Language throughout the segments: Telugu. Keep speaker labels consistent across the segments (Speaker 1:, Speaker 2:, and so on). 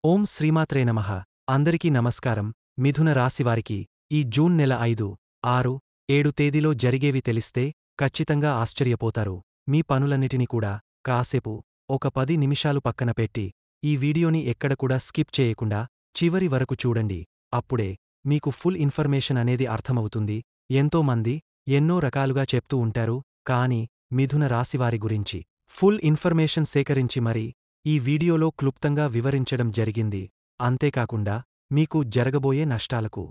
Speaker 1: ఓం శ్రీమాత్రే నమః. అందరికీ నమస్కారం. మిథున రాశివారికి ఈ జూన్ నెల 5, 6, 7 తేదీలో జరిగేవి తెలిస్తే ఖచ్చితంగా ఆశ్చర్యపోతారు. మీ పనులన్నిటినీ కూడా కాసేపు ఒక 10 నిమిషాలు పక్కన పెట్టి ఈ వీడియోని ఎక్కడ కూడా స్కిప్ చేయకుండా చివరి వరకు చూడండి. అప్పుడే మీకు ఫుల్ ఇన్ఫర్మేషన్ అనేది అర్థమవుతుంది. ఎంతోమంది ఎన్నో రకాలుగా చెప్తూ ఉంటారు, కానీ మిథున రాశివారి గురించి ఫుల్ ఇన్ఫర్మేషన్ సేకరించి మరీ ఈ వీడియోలో క్లుప్తంగా వివరించడం జరిగింది. అంతేకాకుండా మీకు జరగబోయే నష్టాలకు,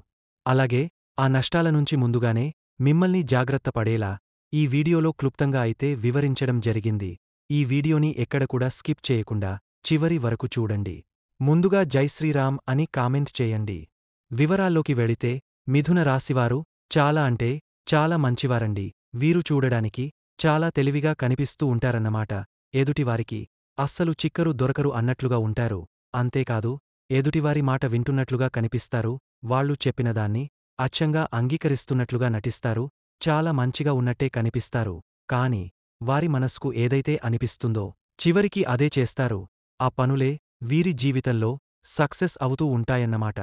Speaker 1: అలాగే ఆ నష్టాల నుంచి ముందుగానే మిమ్మల్ని జాగ్రత్త పడేలా ఈ వీడియోలో క్లుప్తంగా అయితే వివరించడం జరిగింది. ఈ వీడియోని ఎక్కడ కూడా స్కిప్ చేయకుండా చివరి వరకు చూడండి. ముందుగా జై శ్రీరామ్ అని కామెంట్ చేయండి. వివరాల్లోకి వెళితే మిథున రాశివారు చాలా అంటే చాలా మంచివారండి. వీరు చూడడానికి చాలా తెలివిగా కనిపిస్తూ ఉంటారన్నమాట. ఎదుటివారికి అస్సలు చిక్కరు దొరకరు అన్నట్లుగా ఉంటారు. అంతేకాదు, ఎదుటివారి మాట వింటున్నట్లుగా కనిపిస్తారు. వాళ్ళు చెప్పినదాన్ని అచ్చంగా అంగీకరిస్తున్నట్లుగా నటిస్తారు. చాలా మంచిగా ఉన్నట్టే కనిపిస్తారు. కాని వారి మనస్కు ఏదైతే అనిపిస్తుందో చివరికి అదే చేస్తారు. ఆ పనులే వీరి జీవితంలో సక్సెస్ అవుతూ ఉంటాయన్నమాట.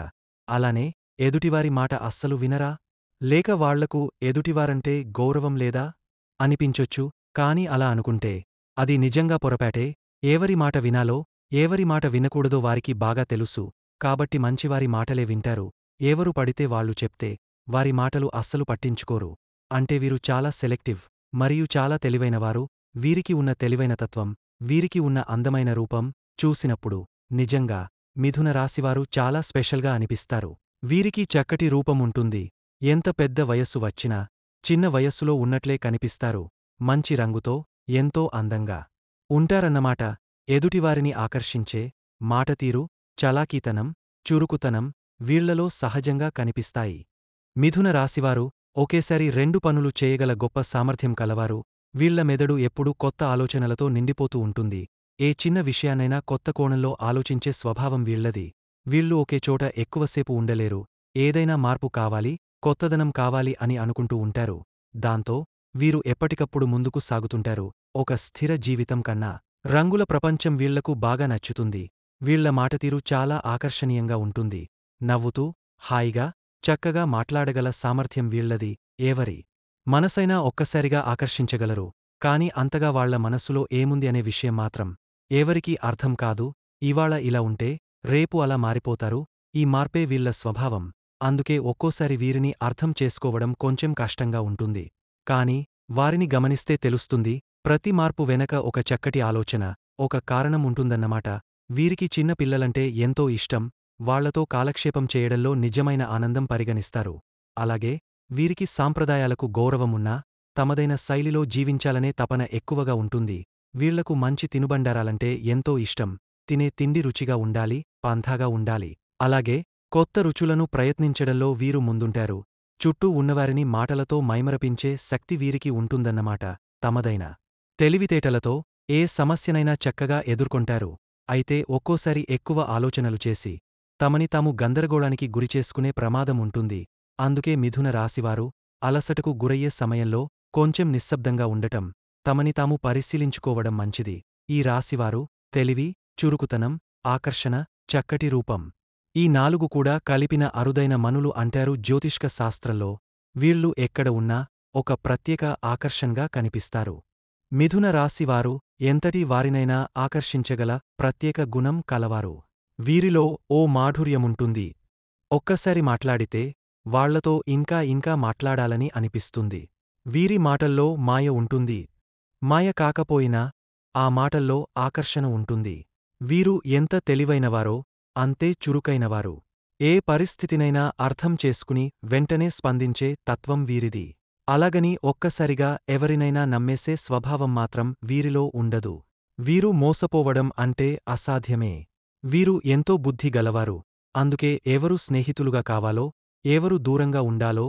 Speaker 1: అలానే ఎదుటివారి మాట అస్సలు వినరా? లేక వాళ్లకు ఎదుటివారంటే గౌరవం లేదా అనిపించొచ్చు. కాని అలా అనుకుంటే అది నిజంగా పొరపాటే. ఎవరి మాట వినాలో, ఎవరి మాట వినకూడదో వారికి బాగా తెలుసు. కాబట్టి మంచివారి మాటలే వింటారు. ఎవరు పడితే వాళ్ళు చెప్తే వారి మాటలు అస్సలు పట్టించుకోరు. అంటే వీరు చాలా సెలెక్టివ్ మరియు చాలా తెలివైనవారు. వీరికి ఉన్న తెలివైన తత్వం, వీరికి ఉన్న అందమైన రూపం చూసినప్పుడు నిజంగా మిథున రాశివారు చాలా స్పెషల్గా అనిపిస్తారు. వీరికి చక్కటి రూపం ఉంటుంది. ఎంత పెద్ద వయస్సు వచ్చినా చిన్న వయస్సులో ఉన్నట్లే కనిపిస్తారు. మంచి రంగుతో ఎంతో అందంగా ఉంటారన్నమాట. ఎదుటివారిని ఆకర్షించే మాటతీరు, చలాకీతనం, చురుకుతనం వీళ్లలో సహజంగా కనిపిస్తాయి. మిథున రాశివారు ఒకేసారి 2 పనులు చేయగల గొప్ప సామర్థ్యం కలవారు. వీళ్ల మెదడు ఎప్పుడూ కొత్త ఆలోచనలతో నిండిపోతూ ఉంటుంది. ఏ చిన్న విషయాన్నైనా కొత్త కోణంలో ఆలోచించే స్వభావం వీళ్లది. వీళ్ళు ఒకే చోట ఎక్కువసేపు ఉండలేరు. ఏదైనా మార్పు కావాలి, కొత్తదనం కావాలి అని అనుకుంటూ ఉంటారు. దాంతో వీరు ఎప్పటికప్పుడు ముందుకు సాగుతుంటారు. ఒక స్థిర జీవితం కన్నా రంగుల ప్రపంచం వీళ్లకు బాగా నచ్చుతుంది. వీళ్ల మాటతీరు చాలా ఆకర్షణీయంగా ఉంటుంది. నవ్వుతూ, హాయిగా, చక్కగా మాట్లాడగల సామర్థ్యం వీళ్లది. ఎవరి మనసైనా ఒక్కసారిగా ఆకర్షించగలరు. కాని అంతగా వాళ్ల మనస్సులో ఏముంది అనే విషయం మాత్రం ఎవరికీ అర్థం కాదు. ఇవాళ ఇలా ఉంటే రేపు అలా మారిపోతారు. ఈ మార్పే వీళ్ల స్వభావం. అందుకే ఒక్కోసారి వీరిని అర్థం చేసుకోవడం కొంచెం కష్టంగా ఉంటుంది. కాని వారిని గమనిస్తే తెలుస్తుంది, ప్రతి మార్పు వెనక ఒక చక్కటి ఆలోచన, ఒక కారణం ఉంటుందన్నమాట. వీరికి చిన్న పిల్లలంటే ఎంతో ఇష్టం. వాళ్లతో కాలక్షేపం చేయడంలో నిజమైన ఆనందం పరిగణిస్తారు. అలాగే వీరికి సాంప్రదాయాలకు గౌరవమున్నా తమదైన శైలిలో జీవించాలనే తపన ఎక్కువగా ఉంటుంది. వీళ్లకు మంచి తినుబండారాలంటే ఎంతో ఇష్టం. తినే తిండి రుచిగా ఉండాలి, పంథాగా ఉండాలి. అలాగే కొత్త రుచులను ప్రయత్నించడంలో వీరు ముందుంటారు. చుట్టూ ఉన్నవారిని మాటలతో మైమరపించే శక్తి వీరికి ఉంటుందన్నమాట. తమదైన తెలివితేటలతో ఏ సమస్యనైనా చక్కగా ఎదుర్కొంటారు. అయితే ఒక్కోసారి ఎక్కువ ఆలోచనలు చేసి తమని తాము గందరగోళానికి గురిచేసుకునే ప్రమాదం ఉంటుంది. అందుకే మిథున రాశివారు అలసటకు గురయ్యే సమయంలో కొంచెం నిశ్శబ్దంగా ఉండటం, తమని తాము పరిశీలించుకోవడం మంచిది. ఈ రాశివారు తెలివి, చురుకుతనం, ఆకర్షణ, చక్కటి రూపం ఈ 4 కూడా కలిపిన అరుదైన మనులు అంటారు జ్యోతిష్క శాస్త్రంలో. వీళ్ళు ఎక్కడ ఉన్నా ఒక ప్రత్యేక ఆకర్షణగా కనిపిస్తారు. మిథున రాశివారు ఎంతటి వారినైనా ఆకర్షించగల ప్రత్యేక గుణం కలవారు. వీరిలో ఓ మాధుర్యముంటుంది. ఒక్కసారి మాట్లాడితే వాళ్లతో ఇంకా ఇంకా మాట్లాడాలని అనిపిస్తుంది. వీరి మాటల్లో మాయ ఉంటుంది. మాయ కాకపోయినా ఆ మాటల్లో ఆకర్షణ ఉంటుంది. వీరు ఎంత తెలివైనవారో అంతే చురుకైనవారు. ఏ పరిస్థితినైనా అర్థం చేసుకుని వెంటనే స్పందించే తత్వం వీరిది. అలాగని ఒక్కసారిగా ఎవరినైనా నమ్మేసే స్వభావం మాత్రం వీరిలో ఉండదు. వీరు మోసపోవడం అంటే అసాధ్యమే. వీరు ఎంతో బుద్ధి గలవారు. అందుకే ఎవరు స్నేహితులుగా కావాలో, ఎవరు దూరంగా ఉండాలో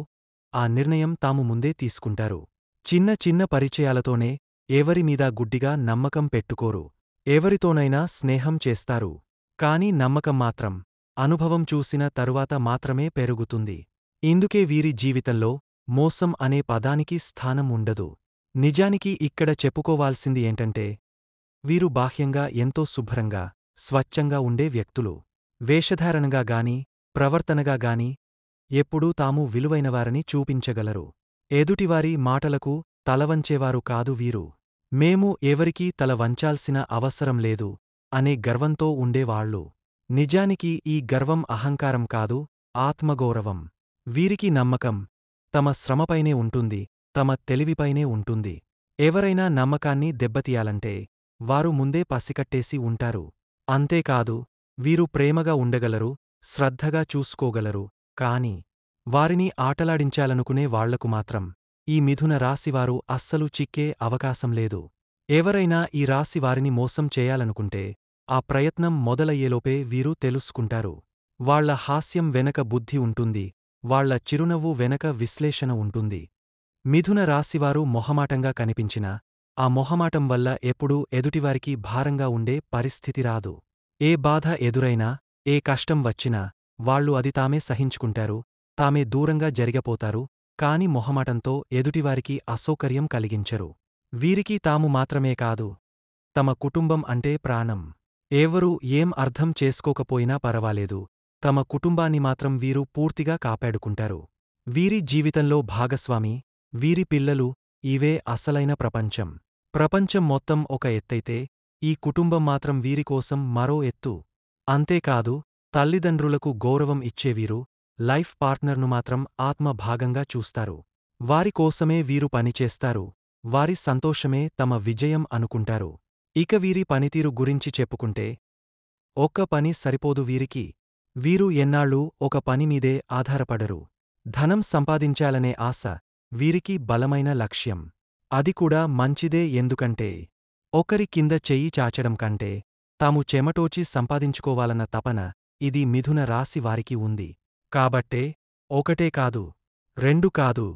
Speaker 1: ఆ నిర్ణయం తాము ముందే తీసుకుంటారు. చిన్న చిన్న పరిచయాలతోనే ఎవరిమీదా గుడ్డిగా నమ్మకం పెట్టుకోరు. ఎవరితోనైనా స్నేహం చేస్తారు. కాని నమ్మకం మాత్రం అనుభవం చూసిన తరువాత మాత్రమే పెరుగుతుంది. ఇందుకే వీరి జీవితంలో మోసం అనే పదానికి స్థానం ఉండదు. నిజానికి ఇక్కడ చెప్పుకోవాల్సింది ఏంటంటే వీరు బాహ్యంగా ఎంతో శుభ్రంగా, స్వచ్ఛంగా ఉండే వ్యక్తులు. వేషధారణగా గాని ప్రవర్తనగా గాని ఎప్పుడూ తాము విలువైనవారని చూపించగలరు. ఎదుటివారి మాటలకు తలవంచేవారు కాదు వీరు. మేము ఎవరికీ తల వంచాల్సిన అవసరం లేదు అనే గర్వంతో ఉండేవాళ్ళు. నిజానికి ఈ గర్వం అహంకారం కాదు, ఆత్మగౌరవం. వీరికి నమ్మకం తమ శ్రమపైనే ఉంటుంది, తమ తెలివిపైనే ఉంటుంది. ఎవరైనా నమ్మకాన్ని దెబ్బతీయాలంటే వారు ముందే పసికట్టేసి ఉంటారు. అంతేకాదు, వీరు ప్రేమగా ఉండగలరు, శ్రద్ధగా చూసుకోగలరు, కాని వారిని ఆటలాడించాలనుకునే వాళ్లకు మాత్రం ఈ మిథున రాశివారు అస్సలు చిక్కే అవకాశం లేదు. ఎవరైనా ఈ రాశి వారిని మోసం చేయాలనుకుంటే ఆ ప్రయత్నం మొదలయ్యేలోపే వీరు తెలుసుకుంటారు. వాళ్ల హాస్యం వెనక బుద్ధి ఉంటుంది, వాళ్ల చిరునవ్వు వెనక విశ్లేషణ ఉంటుంది. మిథున రాశివారు మొహమాటంగా కనిపించినా ఆ మొహమాటం వల్ల ఎప్పుడూ ఎదుటివారికి భారంగా ఉండే పరిస్థితి రాదు. ఏ బాధ ఎదురైనా, ఏ కష్టం వచ్చినా వాళ్లు అది తామే సహించుకుంటారు, తామే దూరంగా జరిగపోతారు, కాని మొహమాటంతో ఎదుటివారికి అసౌకర్యం కలిగించరు. వీరికి తాము మాత్రమే కాదు, తమ కుటుంబం అంటే ప్రాణం. ఎవరూ ఏం అర్థం చేసుకోకపోయినా పరవాలేదు, తమ కుటుంబాన్ని మాత్రం వీరు పూర్తిగా కాపాడుకుంటారు. వీరి జీవితంలో భాగస్వామి, వీరి పిల్లలు, ఇవే అసలైన ప్రపంచం. ప్రపంచం మొత్తం ఒక ఎత్తైతే ఈ కుటుంబం మాత్రం వీరికోసం మరో ఎత్తు. అంతేకాదు, తల్లిదండ్రులకు గౌరవం ఇచ్చేవీరు లైఫ్ పార్ట్నర్ను మాత్రం ఆత్మ భాగంగా చూస్తారు. వారి కోసమే వీరు పనిచేస్తారు, వారి సంతోషమే తమ విజయం అనుకుంటారు. ఇక వీరి పనితీరు గురించి చెప్పుకుంటే ఒక్క పని సరిపోదు వీరికి. వీరు ఎన్నాళ్ళూ ఒక పనిమీదే ఆధారపడరు. ధనం సంపాదించాలనే ఆశ వీరికి బలమైన లక్ష్యం. అది కూడా మంచిదే, ఎందుకంటే ఒకరి కింద చెయ్యి చాచడం కంటే తాము చెమటోచి సంపాదించుకోవాలన్న తపన ఇది మిథున రాశి వారికి ఉంది. కాబట్టే ఒకటే కాదు, రెండు కాదు,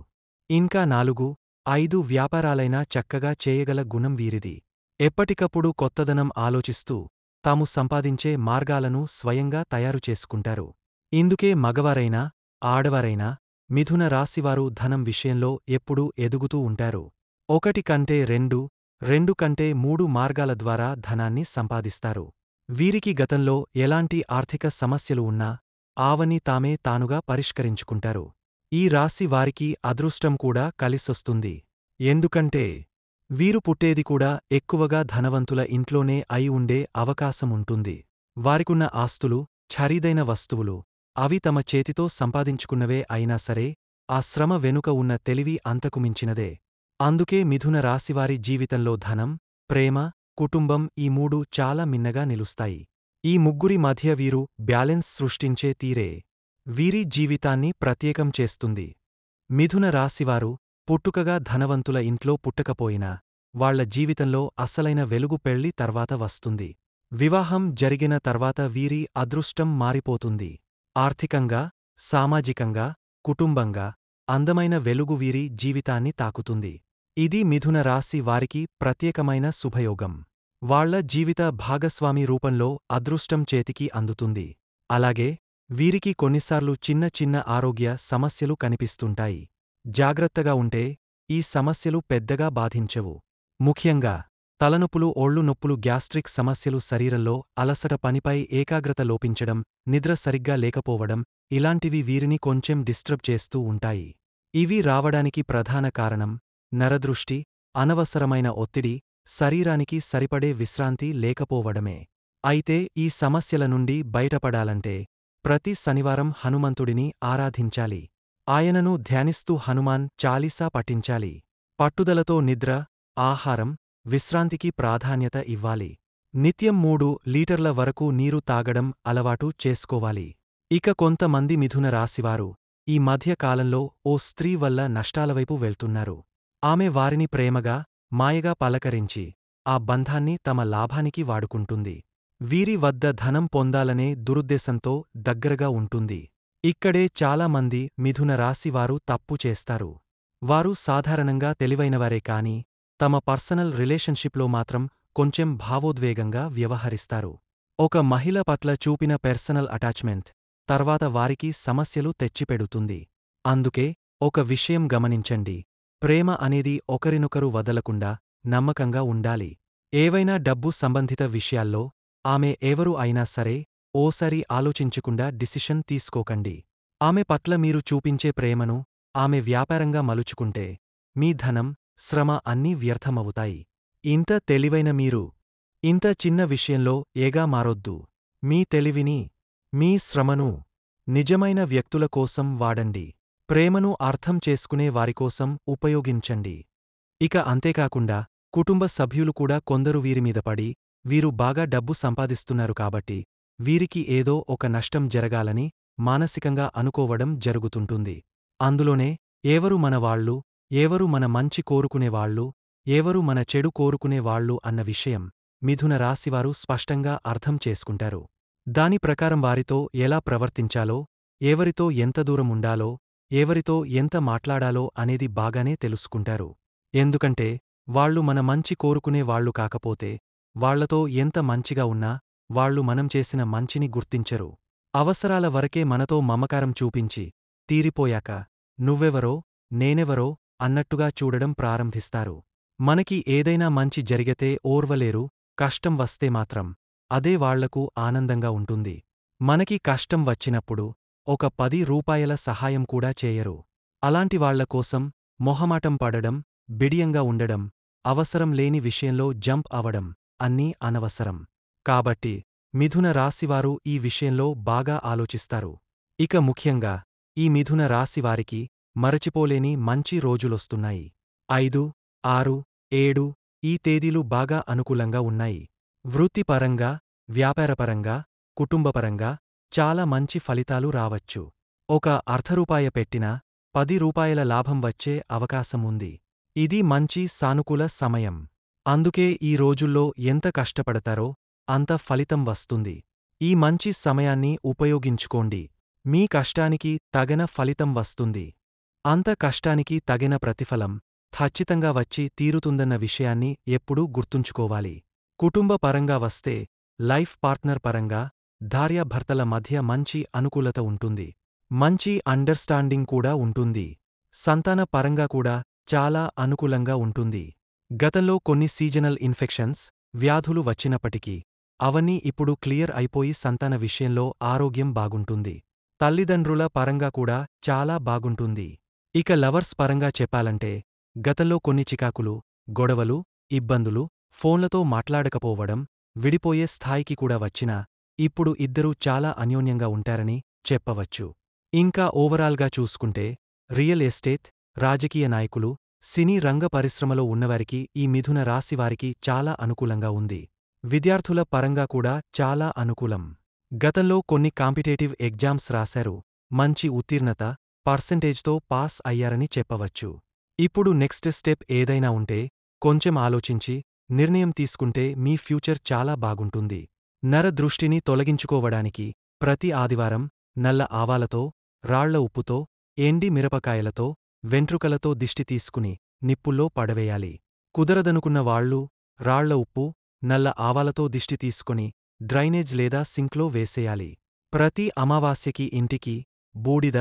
Speaker 1: ఇంకా 4, 5 వ్యాపారాలైనా చక్కగా చేయగల గుణం వీరిది. ఎప్పటికప్పుడు కొత్తదనం ఆలోచిస్తూ తాము సంపాదించే మార్గాలను స్వయంగా తయారు చేసుకుంటారు. ఇందుకే మగవారైనా, ఆడవారైనా మిథున రాశివారు ధనం విషయంలో ఎప్పుడూ ఎదుగుతూ ఉంటారు. 1 కంటే 2, 2 కంటే 3 మార్గాల ద్వారా ధనాన్ని సంపాదిస్తారు. వీరికి గతంలో ఎలాంటి ఆర్థిక సమస్యలు ఉన్నా ఆవని తామే తానుగా పరిష్కరించుకుంటారు. ఈ రాశి వారికి అదృష్టం కూడా కలిసొస్తుంది. ఎందుకంటే వీరు పుట్టేది కూడా ఎక్కువగా ధనవంతుల ఇంట్లోనే అయి ఉండే అవకాశముంటుంది. వారికున్న ఆస్తులు, ఖరీదైన వస్తువులు అవి తమ చేతితో సంపాదించుకున్నవే అయినా సరే ఆ శ్రమ వెనుక ఉన్న తెలివి అంతకుమించినదే. అందుకే మిథున రాశివారి జీవితంలో ధనం, ప్రేమ, కుటుంబం ఈ 3 చాలా మిన్నగా నిలుస్తాయి. ఈ ముగ్గురి మధ్య వీరు బ్యాలెన్స్ సృష్టించే తీరే వీరి జీవితాన్ని ప్రత్యేకం చేస్తుంది. మిథున రాశివారు పుట్టుకగా ధనవంతుల ఇంట్లో పుట్టకపోయినా వాళ్ల జీవితంలో అసలైన వెలుగు పెళ్లి తర్వాత వస్తుంది. వివాహం జరిగిన తర్వాత వీరి అదృష్టం మారిపోతుంది. ఆర్థికంగా, సామాజికంగా, కుటుంబంగా అందమైన వెలుగు వీరి జీవితాన్ని తాకుతుంది. ఇది మిథున రాశి వారికి ప్రత్యేకమైన శుభయోగం. వాళ్ల జీవిత భాగస్వామి రూపంలో అదృష్టం చేతికి అందుతుంది. అలాగే వీరికి కొన్నిసార్లు చిన్న చిన్న ఆరోగ్య సమస్యలు కనిపిస్తుంటాయి. జాగ్రత్తగా ఉంటే ఈ సమస్యలు పెద్దగా బాధించవు. ముఖ్యంగా తలనొప్పులు, ఒళ్ళు నొప్పులు, గ్యాస్ట్రిక్ సమస్యలు, శరీరంలో అలసట, పనిపై ఏకాగ్రత లోపించడం, నిద్ర సరిగ్గా లేకపోవడం ఇలాంటివి వీరిని కొంచెం డిస్టర్బ్ చేస్తూ ఉంటాయి. ఇవి రావడానికి ప్రధాన కారణం నరదృష్టి, అనవసరమైన ఒత్తిడి, శరీరానికి సరిపడే విశ్రాంతి లేకపోవడమే. అయితే ఈ సమస్యల నుండి బయటపడాలంటే ప్రతి శనివారం హనుమంతుడిని ఆరాధించాలి. ఆయనను ధ్యానిస్తూ హనుమాన్ చాలీసా పఠించాలి. పట్టుదలతో నిద్ర, ఆహారం, విశ్రాంతికి ప్రాధాన్యత ఇవ్వాలి. నిత్యం 3 లీటర్ల వరకు నీరు తాగడం అలవాటు చేసుకోవాలి. ఇక కొంతమంది మిథున రాశివారు ఈ మధ్య కాలంలో ఓ స్త్రీ వల్ల నష్టాలవైపు వెళ్తున్నారు. ఆమె వారిని ప్రేమగా, మాయగా పలకరించి ఆ బంధాన్ని తమ లాభానికి వాడుకుంటుంది. వీరి వద్ద ధనం పొందాలనే దురుద్దేశంతో దగ్గరగా ఉంటుంది. ఇక్కడే చాలామంది మిథున రాశివారు తప్పు చేస్తారు. వారు సాధారణంగా తెలివైనవారే కాని తమ పర్సనల్ రిలేషన్షిప్లో మాత్రం కొంచెం భావోద్వేగంగా వ్యవహరిస్తారు. ఒక మహిళ పట్ల చూపిన పర్సనల్ అటాచ్మెంట్ తర్వాత వారికి సమస్యలు తెచ్చిపెడుతుంది. అందుకే ఒక విషయం గమనించండి, ప్రేమ అనేది ఒకరినొకరు వదలకుండా నమ్మకంగా ఉండాలి. ఏవైనా డబ్బు సంబంధిత విషయాల్లో ఆమె ఎవరు అయినా సరే ఓసారి ఆలోచించకుండా డిసిషన్ తీసుకోకండి. ఆమె పట్ల మీరు చూపించే ప్రేమను ఆమె వ్యాపారంగా మలుచుకుంటే మీ ధనం, శ్రమ అన్నీ వ్యర్థమవుతాయి. ఇంత తెలివైన మీరు ఇంత చిన్న విషయంలో ఏగా మారొద్దు. మీ తెలివిని, మీ శ్రమను నిజమైన వ్యక్తుల కోసం వాడండి. ప్రేమను అర్థం చేసుకునే వారికోసం ఉపయోగించండి. ఇక అంతేకాకుండా కుటుంబ సభ్యులు కూడా కొందరు వీరిమీద పడి, వీరు బాగా డబ్బు సంపాదిస్తున్నారు కాబట్టి వీరికి ఏదో ఒక నష్టం జరగాలని మానసికంగా అనుకోవడం జరుగుతుంటుంది. అందులోనే ఎవరు మనవాళ్ళు, ఎవరు మన మంచి కోరుకునేవాళ్ళు, ఎవరు మన చెడు కోరుకునేవాళ్ళు అన్న విషయం మిథున రాశివారు స్పష్టంగా అర్థం చేసుకుంటారు. దాని ప్రకారం వారితో ఎలా ప్రవర్తించాలో, ఎవరితో ఎంత దూరం ఉండాలో, ఎవరితో ఎంత మాట్లాడాలో అనేది బాగానే తెలుసుకుంటారు. ఎందుకంటే వాళ్ళు మన మంచి కోరుకునే వాళ్ళు కాకపోతే వాళ్లతో ఎంత మంచిగా ఉన్నా వాళ్ళు మనం చేసిన మంచిని గుర్తించరు. అవసరాల వరకే మనతో మమకారం చూపించి తీరిపోయాక నువ్వెవరో నేనెవరో అన్నట్టుగా చూడడం ప్రారంభిస్తారు. మనకి ఏదైనా మంచి జరిగితే ఓర్వలేరు, కష్టం వస్తే మాత్రం అదే వాళ్లకు ఆనందంగా ఉంటుంది. మనకి కష్టం వచ్చినప్పుడు ఒక 10 రూపాయల సహాయం కూడా చేయరు. అలాంటి వాళ్ల కోసం మొహమాటం పడడం, బిడియంగా ఉండడం, అవసరం లేని విషయంలో జంప్ అవడం అన్నీ అనవసరం. కాబట్టి మిథున రాశివారు ఈ విషయంలో బాగా ఆలోచిస్తారు. ఇక ముఖ్యంగా ఈ మిథున రాశివారికి మరచిపోలేని మంచి రోజులొస్తున్నాయి. 5, 6, 7 ఈ తేదీలు బాగా అనుకూలంగా ఉన్నాయి. వృత్తిపరంగా, వ్యాపారపరంగా, కుటుంబపరంగా చాలా మంచి ఫలితాలు రావచ్చు. ఒక అర్ధరూపాయ పెట్టినా 10 రూపాయల లాభం వచ్చే అవకాశం ఉంది. ఇది మంచి సానుకూల సమయం. అందుకే ఈ రోజుల్లో ఎంత కష్టపడతారో అంత ఫలితం వస్తుంది. ఈ మంచి సమయాన్ని ఉపయోగించుకోండి. మీ కష్టానికి తగిన ఫలితం వస్తుంది. అంత కష్టానికి తగిన ప్రతిఫలం ఖచ్చితంగా వచ్చి తీరుతుందన్న విషయాన్ని ఎప్పుడూ గుర్తుంచుకోవాలి. కుటుంబ పరంగా వస్తే లైఫ్ పార్ట్నర్ పరంగా భార్యాభర్తల మధ్య మంచి అనుకూలత ఉంటుంది. మంచి అండర్స్టాండింగ్ కూడా ఉంటుంది. సంతాన పరంగా కూడా చాలా అనుకూలంగా ఉంటుంది. గతంలో కొన్ని సీజనల్ ఇన్ఫెక్షన్స్, వ్యాధులు వచ్చినప్పటికీ అవన్నీ ఇప్పుడు క్లియర్ అయిపోయి సంతాన విషయంలో ఆరోగ్యం బాగుంటుంది. తల్లిదండ్రుల పరంగా కూడా చాలా బాగుంటుంది. ఇక లవర్స్ పరంగా చెప్పాలంటే గతంలో కొన్ని చికాకులు, గొడవలు, ఇబ్బందులు, ఫోన్లతో మాట్లాడకపోవడం, విడిపోయే స్థాయికి కూడా వచ్చినా ఇప్పుడు ఇద్దరూ చాలా అన్యోన్యంగా ఉంటారని చెప్పవచ్చు. ఇంకా ఓవరాల్గా చూసుకుంటే రియల్ ఎస్టేట్, రాజకీయ నాయకులు, సినీ రంగ పరిశ్రమలో ఉన్నవారికి ఈ మిథున రాశివారికి చాలా అనుకూలంగా ఉంది. విద్యార్థుల పరంగా కూడా చాలా అనుకూలం. గతంలో కొన్ని కాంపిటేటివ్ ఎగ్జామ్స్ రాశారు, మంచి ఉత్తీర్ణత, పర్సెంటేజ్తో పాస్ అయ్యారని చెప్పవచ్చు. ఇప్పుడు నెక్స్ట్ స్టెప్ ఏదైనా ఉంటే కొంచెం ఆలోచించి నిర్ణయం తీసుకుంటే మీ ఫ్యూచర్ చాలా బాగుంటుంది. నర దృష్టిని తొలగించుకోవడానికి ప్రతి ఆదివారం నల్ల ఆవాలతో, రాళ్ల ఉప్పుతో, ఎండి మిరపకాయలతో, వెంట్రుకలతో దిష్టి తీసుకుని నిప్పుల్లో పడవేయాలి. కుదరదనుకున్న వాళ్లు రాళ్ల ఉప్పు, నల్ల ఆవాలతో దిష్టి తీసుకొని డ్రైనేజ్ లేదా సింక్లో వేసేయాలి. ప్రతి అమావాస్యకి ఇంటికి బూడిద,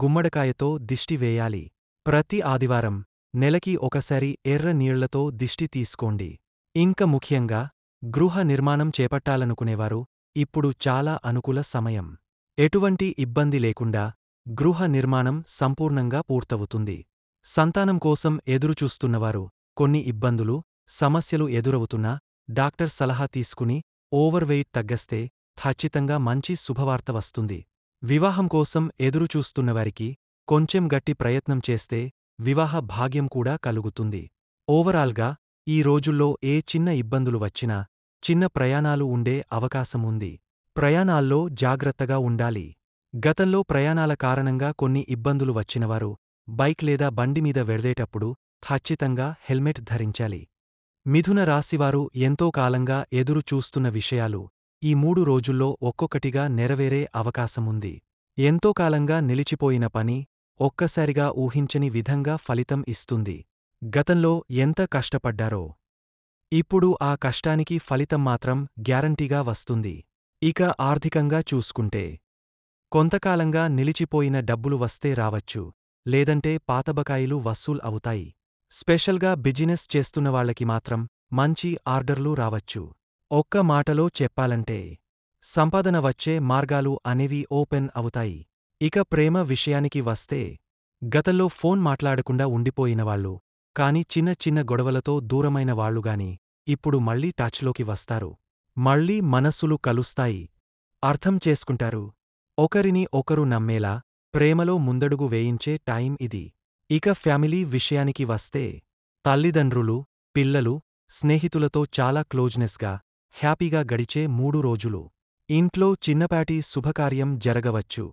Speaker 1: గుమ్మడికాయతో దిష్టి వేయాలి. ప్రతి ఆదివారం నెలకి ఒకసారి ఎర్ర నీళ్లతో దిష్టి తీసుకోండి. ఇంక ముఖ్యంగా గృహ నిర్మాణం చేపట్టాలనుకునేవారు ఇప్పుడు చాలా అనుకూల సమయం. ఎటువంటి ఇబ్బంది లేకుండా గృహ నిర్మాణం సంపూర్ణంగా పూర్తవుతుంది. సంతానం కోసం ఎదురుచూస్తున్నవారు కొన్ని ఇబ్బందులు, సమస్యలు ఎదురవుతున్నా డాక్టర్ సలహా తీసుకుని ఓవర్ వెయిట్ తగ్గస్తే ఖచ్చితంగా మంచి శుభవార్త వస్తుంది. వివాహం కోసం ఎదురుచూస్తున్నవారికి కొంచెం గట్టి ప్రయత్నం చేస్తే వివాహ భాగ్యం కూడా కలుగుతుంది. ఓవరాల్గా ఈ రోజుల్లో ఏ చిన్న ఇబ్బందులు వచ్చినా చిన్న ప్రయాణాలు ఉండే అవకాశం ఉంది. ప్రయాణాల్లో జాగ్రత్తగా ఉండాలి. గతంలో ప్రయాణాల కారణంగా కొన్ని ఇబ్బందులు వచ్చినవారు బైక్ లేదా బండిమీద వెళ్లేటప్పుడు ఖచ్చితంగా హెల్మెట్ ధరించాలి. మిథున రాశివారు ఎంతో కాలంగా ఎదురు చూస్తున్న విషయాలు ఈ 3 రోజుల్లో ఒక్కొక్కటిగా నెరవేరే అవకాశముంది. ఎంతో కాలంగా నిలిచిపోయిన పని ఒక్కసారిగా ఊహించని విధంగా ఫలితం ఇస్తుంది. గతంలో ఎంత కష్టపడ్డారో ఇప్పుడు ఆ కష్టానికి ఫలితం మాత్రం గ్యారంటీగా వస్తుంది. ఇక ఆర్థికంగా చూసుకుంటే కొంతకాలంగా నిలిచిపోయిన డబ్బులు వస్తే రావచ్చు, లేదంటే పాతబకాయిలు వసూల్ అవుతాయి. స్పెషల్గా బిజినెస్ చేస్తున్నవాళ్లకి మాత్రం మంచి ఆర్డర్లు రావచ్చు. ఒక్క మాటలో చెప్పాలంటే సంపాదన వచ్చే మార్గాలు అనేవి ఓపెన్ అవుతాయి. ఇక ప్రేమ విషయానికి వస్తే గతంలో ఫోన్ మాట్లాడకుండా ఉండిపోయినవాళ్ళు, కానీ చిన్న చిన్న గొడవలతో దూరమైన వాళ్ళుగాని ఇప్పుడు మళ్ళీ టచ్లోకి వస్తారు. మళ్ళీ మనస్సులు కలుస్తాయి. అర్థం చేసుకుంటారు. ఒకరిని ఒకరు నమ్మేలా ప్రేమలో ముందడుగు వేయించే టైం ఇది. ఇక ఫ్యామిలీ విషయానికి వస్తే తల్లిదండ్రులు, పిల్లలు, స్నేహితులతో చాలా క్లోజ్నెస్గా, హ్యాపీగా గడిచే 3 రోజులు. ఇంట్లో చిన్నపాటి శుభకార్యం జరగవచ్చు.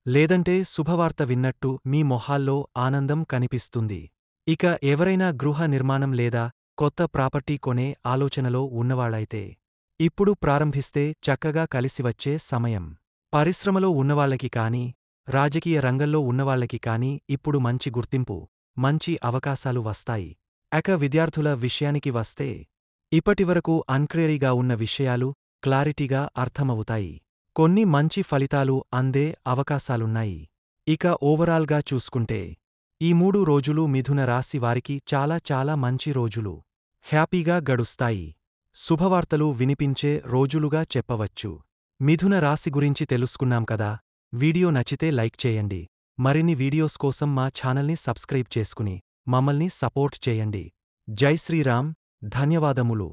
Speaker 1: లేదంటే శుభవార్త విన్నట్టు మీ మొహాల్లో ఆనందం కనిపిస్తుంది. ఇక ఎవరైనా గృహ నిర్మాణం లేదా కొత్త ప్రాపర్టీ కొనే ఆలోచనలో ఉన్నవాళ్ళైతే ఇప్పుడు ప్రారంభిస్తే చక్కగా కలిసివచ్చే సమయం. పరిశ్రమలో ఉన్నవాళ్ళకి కానీ, రాజకీయ రంగంలో ఉన్నవాళ్ళకి కానీ ఇప్పుడు మంచి గుర్తింపు, మంచి అవకాశాలు వస్తాయి. ఇక విద్యార్థుల విషయానికి వస్తే ఇప్పటివరకు అన్క్లియర్గా ఉన్న విషయాలు క్లారిటీగా అర్థమవుతాయి. కొన్ని మంచి ఫలితాలు అందే అవకాశాలున్నాయి. ఇక ఓవరాల్గా చూసుకుంటే ఈ 3 రోజులు మిథున రాశి వారికి చాలా చాలా మంచి రోజులు. హ్యాపీగా గడుస్తాయి. శుభవార్తలు వినిపించే రోజులుగా చెప్పవచ్చు. మిథున రాశి గురించి తెలుసుకున్నాం కదా. వీడియో నచ్చితే లైక్ చేయండి. మరిన్ని వీడియోస్ కోసం మా ఛానల్ని సబ్స్క్రైబ్ చేసుకుని మమ్మల్ని సపోర్ట్ చేయండి. జై శ్రీరామ్. ధన్యవాదములు.